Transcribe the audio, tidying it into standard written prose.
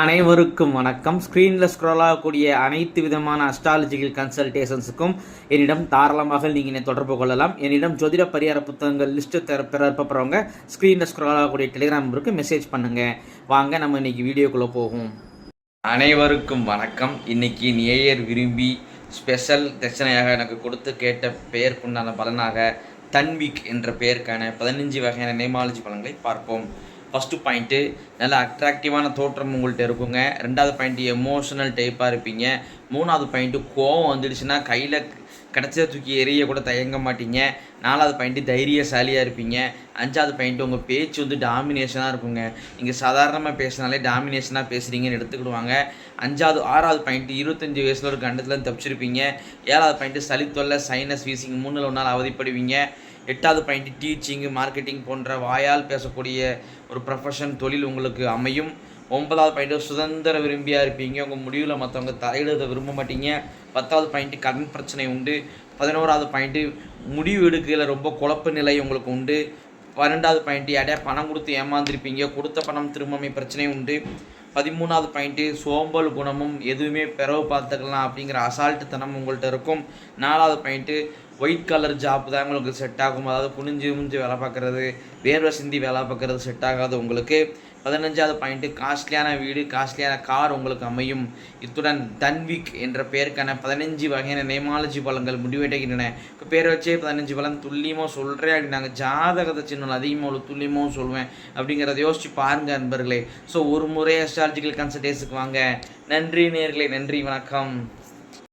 அனைவருக்கும் வணக்கம். ஸ்க்ரீனில் ஸ்க்ரோல் ஆகக்கூடிய அனைத்து விதமான அஸ்ட்ராலஜிக்கல் கன்சல்டேஷன்ஸுக்கும் என்னிடம் தாராளமாக நீங்கள் தொடர்பு கொள்ளலாம். என்னிடம் ஜோதிட பரிகார புத்தகங்கள் லிஸ்ட்டு பெறப்படுறவங்க ஸ்க்ரீனில் ஸ்க்ரோல் ஆகக்கூடிய டெலிகிராம் நம்பருக்கு மெசேஜ் பண்ணுங்கள். வாங்க நம்ம இன்றைக்கி வீடியோக்குள்ளே போகும். அனைவருக்கும் வணக்கம். இன்றைக்கி நேயர் விரும்பி ஸ்பெஷல் தட்சணையாக எனக்கு கொடுத்து கேட்ட பெயருக்குண்டான பலனாக தன்விக் என்ற பெயருக்கான 15 வகையான நேமாலஜி பலன்களை பார்ப்போம். ஃபஸ்ட்டு பாயிண்ட்டு, நல்ல அட்ராக்டிவான தோற்றம் உங்கள்கிட்ட இருக்குங்க. ரெண்டாவது பாயிண்ட்டு, எமோஷனல் டைப்பாக இருப்பீங்க. மூணாவது பாயிண்ட்டு, கோவம் வந்துடுச்சுன்னா கையில் கிடச்சதை தூக்கி எறிய கூட தயங்க மாட்டீங்க. நாலாவது பாயிண்ட்டு, தைரியசாலியாக இருப்பீங்க. அஞ்சாவது பாயிண்ட்டு, உங்கள் பேச்சு வந்து டாமினேஷனாக இருக்குங்க. நீங்கள் சாதாரணமாக பேசினாலே டாமினேஷனாக பேசுகிறீங்கன்னு எடுத்துக்கிடுவாங்க. ஆறாவது பாயிண்ட்டு, 25 வயசில் ஒரு கண்டத்தில் தப்பிச்சிருப்பீங்க. ஏழாவது பாயிண்ட்டு, சளித்தொல்லை, சைனஸ், வீசிங் 3 நாள் அவதிப்படுவீங்க. எட்டாவது பாயிண்ட்டு, டீச்சிங்கு, மார்க்கெட்டிங் போன்ற வாயால் பேசக்கூடிய ஒரு ப்ரொஃபஷன் தொழில் உங்களுக்கு அமையும். 9வது பாயிண்ட்டு, சுதந்திர விரும்பியாக இருப்பீங்க. உங்கள் முடிவில் மற்றவங்க தலையிட விரும்ப மாட்டீங்க. 10வது பாயிண்ட்டு, கடன் பிரச்சனை உண்டு. 11வது பாயிண்ட்டு, முடிவு எடுக்கையில் ரொம்ப குழப்ப நிலை உங்களுக்கு உண்டு. 12வது பாயிண்ட்டு, யாரையா பணம் கொடுத்து ஏமாந்துருப்பீங்க. கொடுத்த பணம் திரும்பமே பிரச்சனை உண்டு. 13வது பாயிண்ட்டு, சோம்பல் குணமும் எதுவுமே பிறவு பார்த்துக்கலாம் அப்படிங்கிற அசால்ட்டுத்தனம் உங்கள்கிட்ட இருக்கும். 4வது பாயிண்ட்டு, ஒயிட் கலர் ஜாப் தான் உங்களுக்கு செட் ஆகும். அதாவது குனிஞ்சு வேலை பார்க்குறது, வேர்வை சிந்தி வேலை பார்க்குறது செட் ஆகாது உங்களுக்கு. 15வது பாயிண்ட்டு, காஸ்ட்லியான வீடு, காஸ்ட்லியான கார் உங்களுக்கு அமையும். இத்துடன் தன்விக் என்ற பெயருக்கான 15 வகையான நேமாலஜி பலன்கள் முடிவடைகின்றன. இப்போ பேர் வச்சே 15 பலன் துல்லியமாக சொல்கிறேன் அப்படி நாங்கள் ஜாதகத்தை சின்ன அதிகமாக அவ்வளோ துல்லியமாகவும் சொல்லுவேன் அப்படிங்கிறத யோசித்து பாருங்கள் நண்பர்களே. ஸோ ஒரு முறை அஸ்ட்ராலஜிக்கல் கன்சல்டேஷனுக்கு வாங்க. நன்றி நேயர்களே, நன்றி, வணக்கம்.